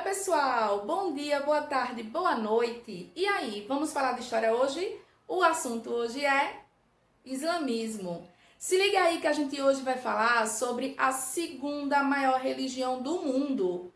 Oi pessoal, bom dia, boa tarde, boa noite. E aí, vamos falar de história hoje? O assunto hoje é islamismo. Se liga aí que a gente hoje vai falar sobre a segunda maior religião do mundo.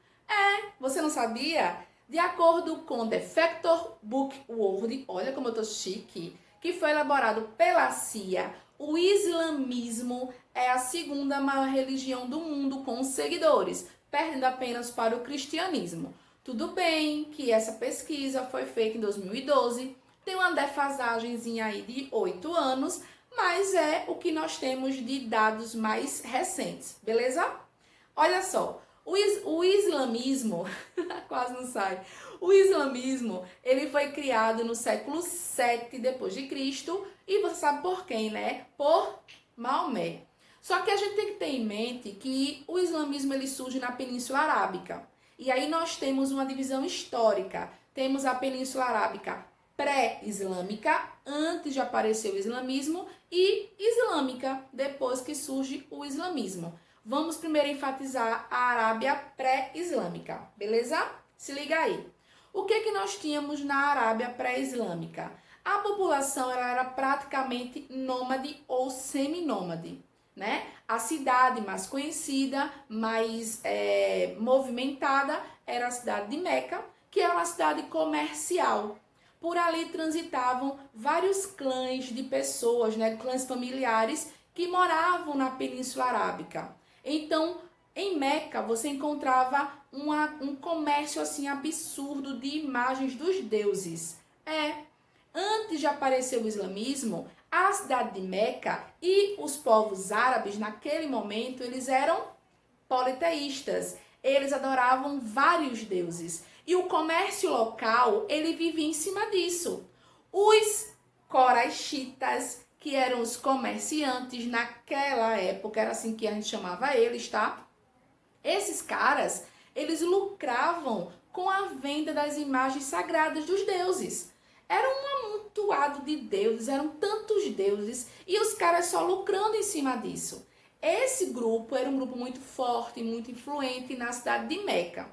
Você não sabia? De acordo com The Factor Book World, olha como eu tô chique, que foi elaborado pela CIA, o islamismo é a segunda maior religião do mundo com seguidores, perdendo apenas para o cristianismo. Tudo bem que essa pesquisa foi feita em 2012, tem uma defasagemzinha aí de 8 anos, mas é o que nós temos de dados mais recentes, beleza? Olha só, o islamismo, quase não sai, o islamismo, ele foi criado no século 7 depois de Cristo, e você sabe por quem, né? Por Maomé. Só que a gente tem que ter em mente que o islamismo ele surge na Península Arábica. E aí nós temos uma divisão histórica. Temos a Península Arábica pré-islâmica, antes de aparecer o islamismo, e islâmica, depois que surge o islamismo. Vamos primeiro enfatizar a Arábia pré-islâmica, beleza? Se liga aí. O que nós tínhamos na Arábia pré-islâmica? A população ela era praticamente nômade ou seminômade, né? A cidade mais conhecida, mais movimentada, era a cidade de Meca, que era uma cidade comercial. Por ali transitavam vários clãs de pessoas, né? Clãs familiares que moravam na Península Arábica. Então, em Meca, você encontrava um comércio assim absurdo de imagens dos deuses. Antes de aparecer o islamismo, a cidade de Meca e os povos árabes, naquele momento, eles eram politeístas. Eles adoravam vários deuses. E o comércio local, ele vivia em cima disso. Os coraixitas, que eram os comerciantes naquela época, era assim que a gente chamava eles, tá? Esses caras, eles lucravam com a venda das imagens sagradas dos deuses. Era um amontoado de deuses, eram tantos deuses, e os caras só lucrando em cima disso. Esse grupo era um grupo muito forte, muito influente na cidade de Meca.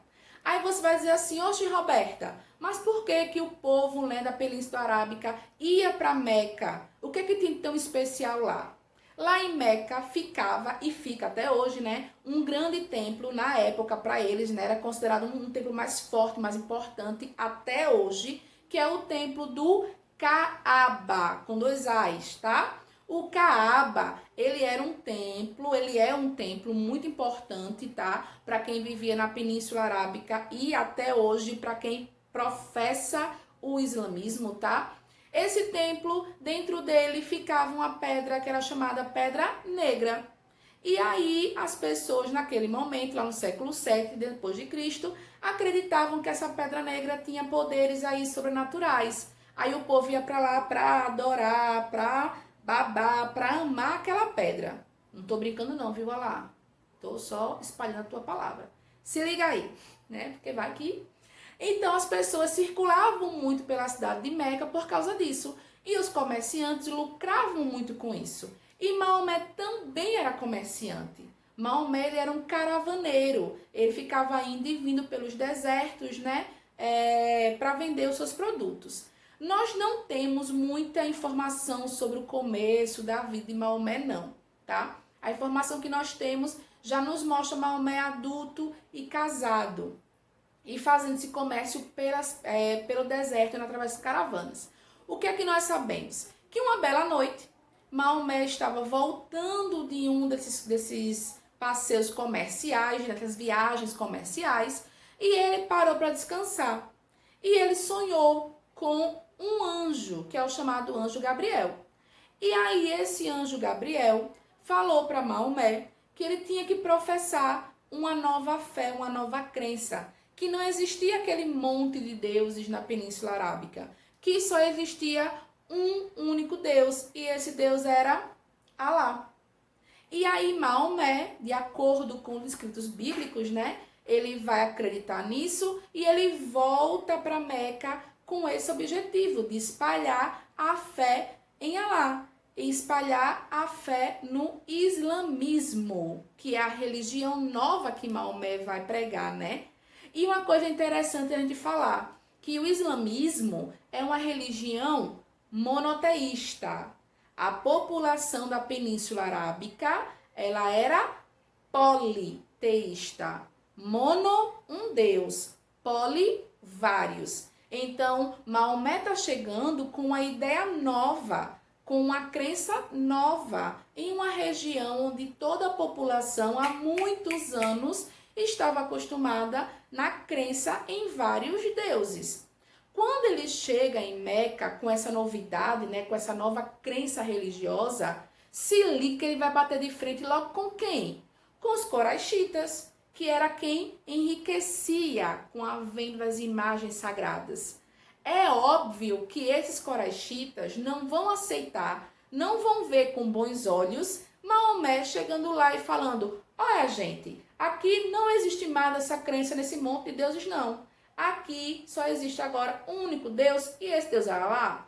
Aí você vai dizer assim, oxe Roberta, mas por que o povo, né, da Península Arábica ia para Meca? O que tinha tão especial lá? Lá em Meca ficava, e fica até hoje, né, um grande templo, na época para eles, né, era considerado um templo mais forte, mais importante até hoje, que é o templo do Kaaba, com 2 A's, tá? O Kaaba, ele é um templo muito importante, tá? Para quem vivia na Península Arábica e até hoje para quem professa o islamismo, tá? Esse templo, dentro dele ficava uma pedra que era chamada Pedra Negra. E aí as pessoas naquele momento, lá no século 7 depois de Cristo, acreditavam que essa Pedra Negra tinha poderes aí sobrenaturais. Aí o povo ia para lá para adorar, para babar, para amar aquela pedra. Não tô brincando não, viu, Alá? Tô só espalhando a tua palavra. Se liga aí, né? Porque vai que... Então as pessoas circulavam muito pela cidade de Meca por causa disso. E os comerciantes lucravam muito com isso. E Maomé também era comerciante. Maomé ele era um caravaneiro. Ele ficava indo e vindo pelos desertos, né? Para vender os seus produtos. Nós não temos muita informação sobre o começo da vida de Maomé, não, tá? A informação que nós temos já nos mostra Maomé adulto e casado e fazendo esse comércio pelo deserto através de caravanas. O que é que nós sabemos? Que uma bela noite, Maomé estava voltando de um desses passeios comerciais, dessas viagens comerciais, e ele parou para descansar. E ele sonhou com um anjo, que é o chamado anjo Gabriel. E aí esse anjo Gabriel falou para Maomé que ele tinha que professar uma nova fé, uma nova crença, que não existia aquele monte de deuses na Península Arábica, que só existia um único Deus, e esse Deus era Alá. E aí Maomé, de acordo com os escritos bíblicos, né, ele vai acreditar nisso e ele volta para Meca com esse objetivo de espalhar a fé em Alá e espalhar a fé no islamismo, que é a religião nova que Maomé vai pregar, né? E uma coisa interessante a gente falar, que o islamismo é uma religião monoteísta. A população da Península Arábica, ela era politeísta. Mono, um Deus. Poli, vários. Então, Maomé está chegando com uma ideia nova, com uma crença nova, em uma região onde toda a população há muitos anos estava acostumada na crença em vários deuses. Quando ele chega em Meca com essa novidade, né, com essa nova crença religiosa, se liga que ele vai bater de frente logo com quem? Com os coraixitas, que era quem enriquecia com a venda das imagens sagradas. É óbvio que esses coraixitas não vão aceitar, não vão ver com bons olhos Maomé chegando lá e falando: olha, gente, aqui não existe mais essa crença nesse monte de deuses, não. Aqui só existe agora um único Deus e esse Deus é Alá.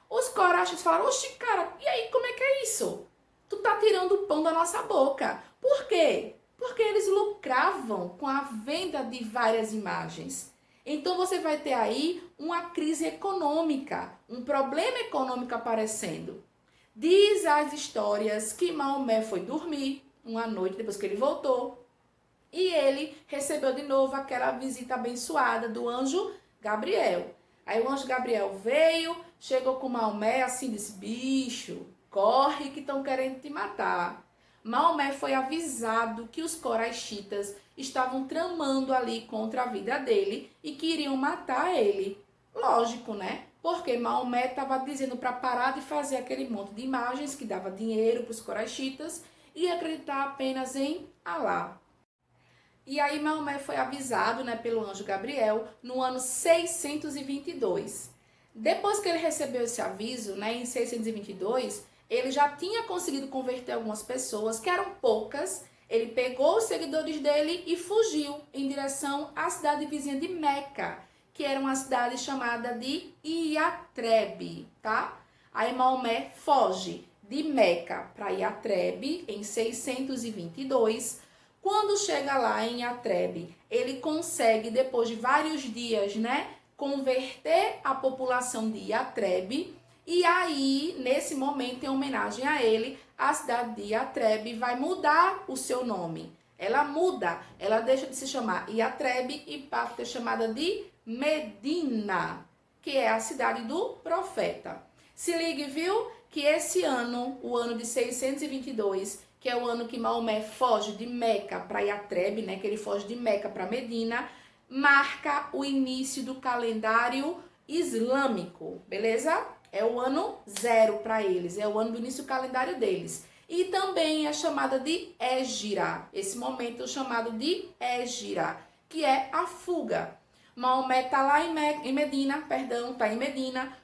Os coraixitas falaram: oxi, cara, e aí como é que é isso? Tu tá tirando o pão da nossa boca. Por quê? Porque eles lucravam com a venda de várias imagens. Então você vai ter aí uma crise econômica, um problema econômico aparecendo. Diz as histórias que Maomé foi dormir uma noite depois que ele voltou. E ele recebeu de novo aquela visita abençoada do anjo Gabriel. Aí o anjo Gabriel veio, chegou com Maomé assim e disse: bicho, corre que estão querendo te matar. Maomé foi avisado que os coraixitas estavam tramando ali contra a vida dele e queriam matar ele. Lógico, né? Porque Maomé estava dizendo para parar de fazer aquele monte de imagens que dava dinheiro para os coraixitas e acreditar apenas em Alá. E aí Maomé foi avisado, né, pelo anjo Gabriel no ano 622. Depois que ele recebeu esse aviso, né, em 622, ele já tinha conseguido converter algumas pessoas, que eram poucas. Ele pegou os seguidores dele e fugiu em direção à cidade vizinha de Meca, que era uma cidade chamada de Iatrebe, tá? Aí Maomé foge de Meca para Iatrebe em 622. Quando chega lá em Iatrebe, ele consegue, depois de vários dias, né, converter a população de Iatrebe. E aí, nesse momento, em homenagem a ele, a cidade de Iatrebe vai mudar o seu nome. Ela muda, ela deixa de se chamar Iatrebe e passa a ser chamada de Medina, que é a cidade do profeta. Se ligue, viu, que esse ano, o ano de 622, que é o ano que Maomé foge de Meca para Iatrebe, né, que ele foge de Meca para Medina, marca o início do calendário islâmico, beleza? É o ano 0 para eles, é o ano do início do calendário deles. E também é chamada de Égira, esse momento é chamado de Égira, que é a fuga. Maomé está lá em Medina,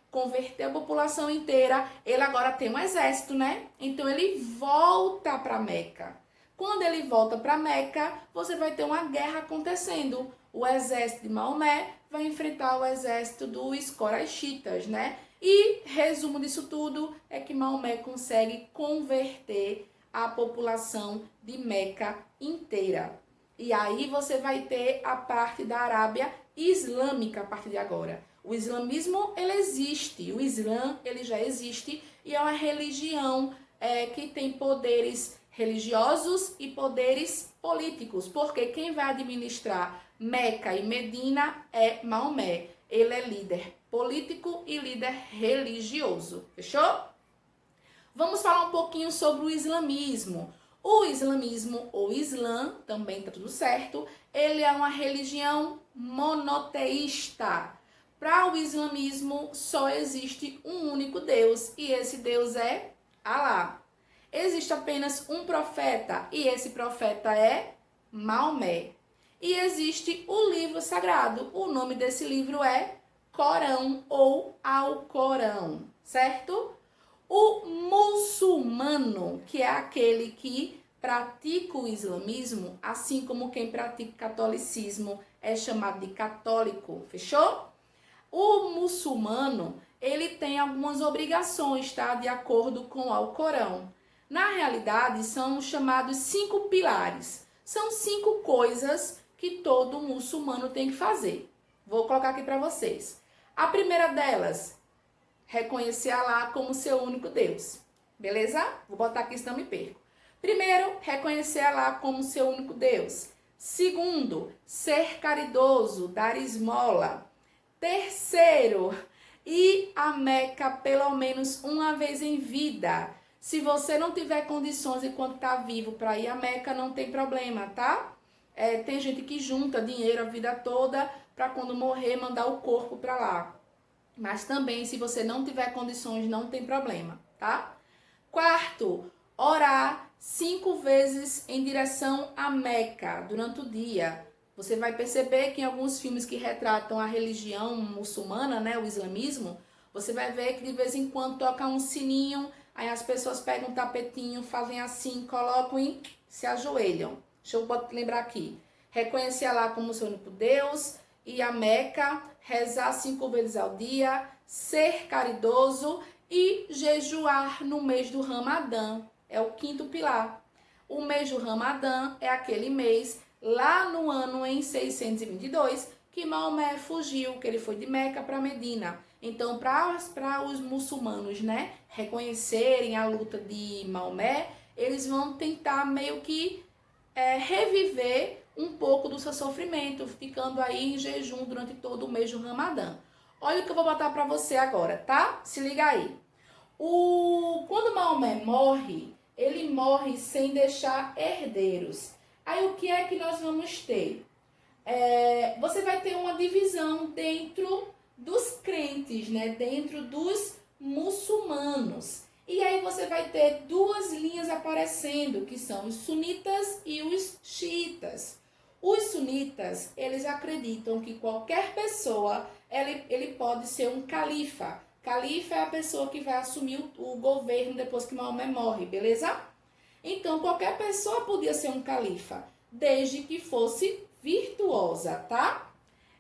converteu a população inteira, ele agora tem um exército, né? Então ele volta para Meca. Quando ele volta para Meca, você vai ter uma guerra acontecendo. O exército de Maomé vai enfrentar o exército dos coraixitas, né? E resumo disso tudo é que Maomé consegue converter a população de Meca inteira. E aí você vai ter a parte da Arábia Islâmica a partir de agora. O islamismo, ele existe, o Islã, ele já existe e é uma religião que tem poderes religiosos e poderes políticos, porque quem vai administrar Meca e Medina é Maomé. Ele é líder político e líder religioso, fechou? Vamos falar um pouquinho sobre o islamismo. O islamismo, ou Islã, também tá tudo certo, ele é uma religião monoteísta. Para o islamismo, só existe um único Deus, e esse Deus é Alá. Existe apenas um profeta, e esse profeta é Maomé. E existe o livro sagrado, o nome desse livro é Corão ou Alcorão, certo? O muçulmano, que é aquele que pratica o islamismo, assim como quem pratica o catolicismo é chamado de católico, fechou? O muçulmano, ele tem algumas obrigações, tá? De acordo com o Alcorão. Na realidade, são chamados 5 pilares. São 5 coisas que todo muçulmano tem que fazer. Vou colocar aqui para vocês. A primeira delas, reconhecer Allah como seu único Deus. Beleza? Vou botar aqui senão me perco. Primeiro, reconhecer Allah como seu único Deus. Segundo, ser caridoso, dar esmola. Terceiro, ir a Meca pelo menos uma vez em vida. Se você não tiver condições enquanto está vivo para ir a Meca, não tem problema, tá? Tem gente que junta dinheiro a vida toda para quando morrer mandar o corpo para lá. Mas também, se você não tiver condições, não tem problema, tá? Quarto, orar 5 vezes em direção a Meca durante o dia. Você vai perceber que em alguns filmes que retratam a religião muçulmana, né, o islamismo, você vai ver que de vez em quando toca um sininho, aí as pessoas pegam um tapetinho, fazem assim, colocam e se ajoelham. Deixa eu lembrar aqui. Reconhecer Allah como seu único Deus, ir a Meca, rezar 5 vezes ao dia, ser caridoso e jejuar no mês do Ramadã. É o 5º pilar. O mês do Ramadã é aquele mês, lá no ano em 622, que Maomé fugiu, que ele foi de Meca para Medina. Então, para os muçulmanos, né, reconhecerem a luta de Maomé, eles vão tentar meio que reviver um pouco do seu sofrimento, ficando aí em jejum durante todo o mês do Ramadã. Olha o que eu vou botar para você agora, tá? Se liga aí. Quando Maomé morre, ele morre sem deixar herdeiros. Aí o que é que nós vamos ter? Você vai ter uma divisão dentro dos crentes, né? Dentro dos muçulmanos. E aí você vai ter 2 linhas aparecendo, que são os sunitas e os xiitas. Os sunitas, eles acreditam que qualquer pessoa, ele pode ser um califa. Califa é a pessoa que vai assumir o governo depois que Maomé morre, beleza? Então, qualquer pessoa podia ser um califa, desde que fosse virtuosa, tá?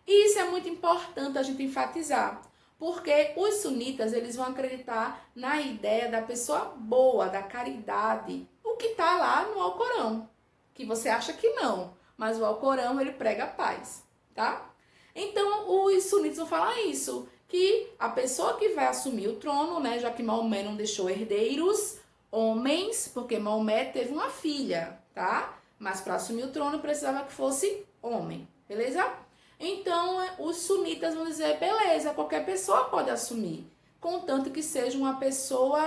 E isso é muito importante a gente enfatizar, porque os sunitas, eles vão acreditar na ideia da pessoa boa, da caridade, o que está lá no Alcorão, que você acha que não, mas o Alcorão, ele prega a paz, tá? Então, os sunitas vão falar isso, que a pessoa que vai assumir o trono, né, já que Maomé não deixou herdeiros homens, porque Maomé teve uma filha, tá? Mas para assumir o trono precisava que fosse homem, beleza? Então, os sunitas vão dizer, beleza, qualquer pessoa pode assumir, contanto que seja uma pessoa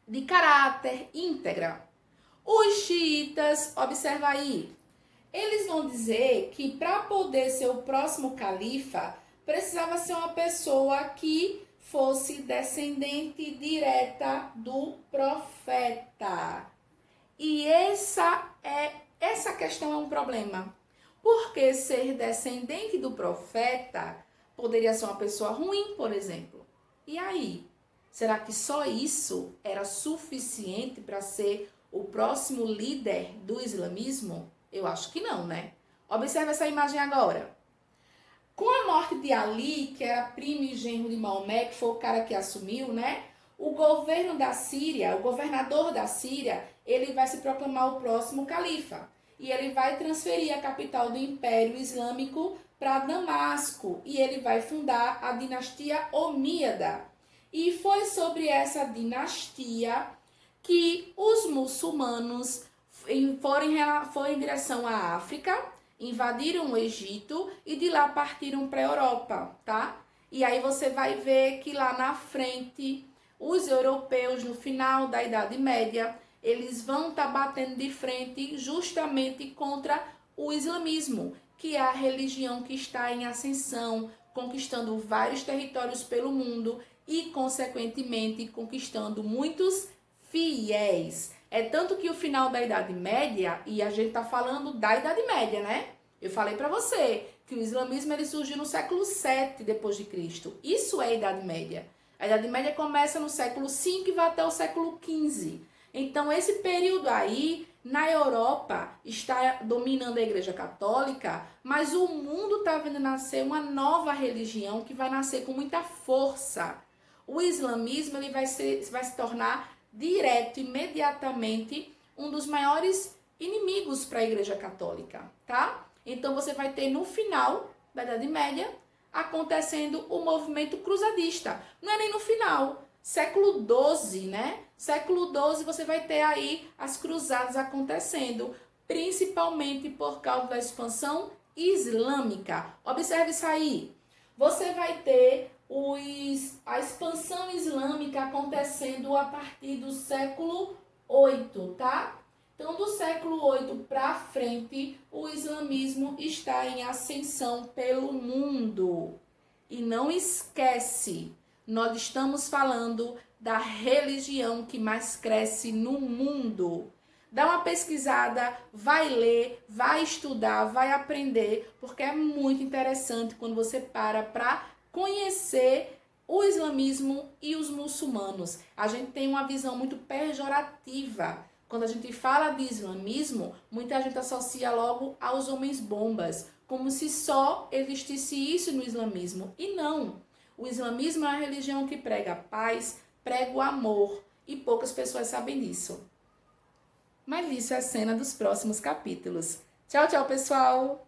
de caráter íntegra. Os xiitas, observa aí, eles vão dizer que para poder ser o próximo califa, precisava ser uma pessoa que fosse descendente direta do profeta. E essa questão é um problema. Porque ser descendente do profeta poderia ser uma pessoa ruim, por exemplo. E aí? Será que só isso era suficiente para ser o próximo líder do islamismo? Eu acho que não, né? Observe essa imagem agora. Com a morte de Ali, que era primo e genro de Maomé, que foi o cara que assumiu, né? O governo da Síria, o governador da Síria, ele vai se proclamar o próximo califa. E ele vai transferir a capital do Império Islâmico para Damasco. E ele vai fundar a dinastia Omíada. E foi sobre essa dinastia que os muçulmanos foram em direção à África, invadiram o Egito e de lá partiram para a Europa, tá? E aí você vai ver que lá na frente, os europeus, no final da Idade Média, eles vão estar batendo de frente justamente contra o islamismo, que é a religião que está em ascensão, conquistando vários territórios pelo mundo e, consequentemente, conquistando muitos fiéis. É tanto que o final da Idade Média, e a gente está falando da Idade Média, né? Eu falei para você que o islamismo ele surgiu no século 7 depois de Cristo. Isso é a Idade Média. A Idade Média começa no século 5 e vai até o século 15. Então, esse período aí, na Europa, está dominando a Igreja Católica, mas o mundo está vendo nascer uma nova religião que vai nascer com muita força. O islamismo ele vai se tornar direto, imediatamente, um dos maiores inimigos para a Igreja Católica, tá? Então você vai ter no final da Idade Média acontecendo o movimento cruzadista. Não é nem no final, século XII, né? Século XII você vai ter aí as cruzadas acontecendo, principalmente por causa da expansão islâmica. Observe isso aí. Você vai ter a expansão islâmica acontecendo a partir do século VIII, tá? Então, do século VIII para frente, o islamismo está em ascensão pelo mundo. E não esquece, nós estamos falando da religião que mais cresce no mundo. Dá uma pesquisada, vai ler, vai estudar, vai aprender, porque é muito interessante quando você para conhecer o islamismo e os muçulmanos. A gente tem uma visão muito pejorativa. Quando a gente fala de islamismo, muita gente associa logo aos homens bombas, como se só existisse isso no islamismo. E não. O islamismo é uma religião que prega a paz, prega o amor, e poucas pessoas sabem disso. Mas isso é a cena dos próximos capítulos. Tchau, tchau, pessoal!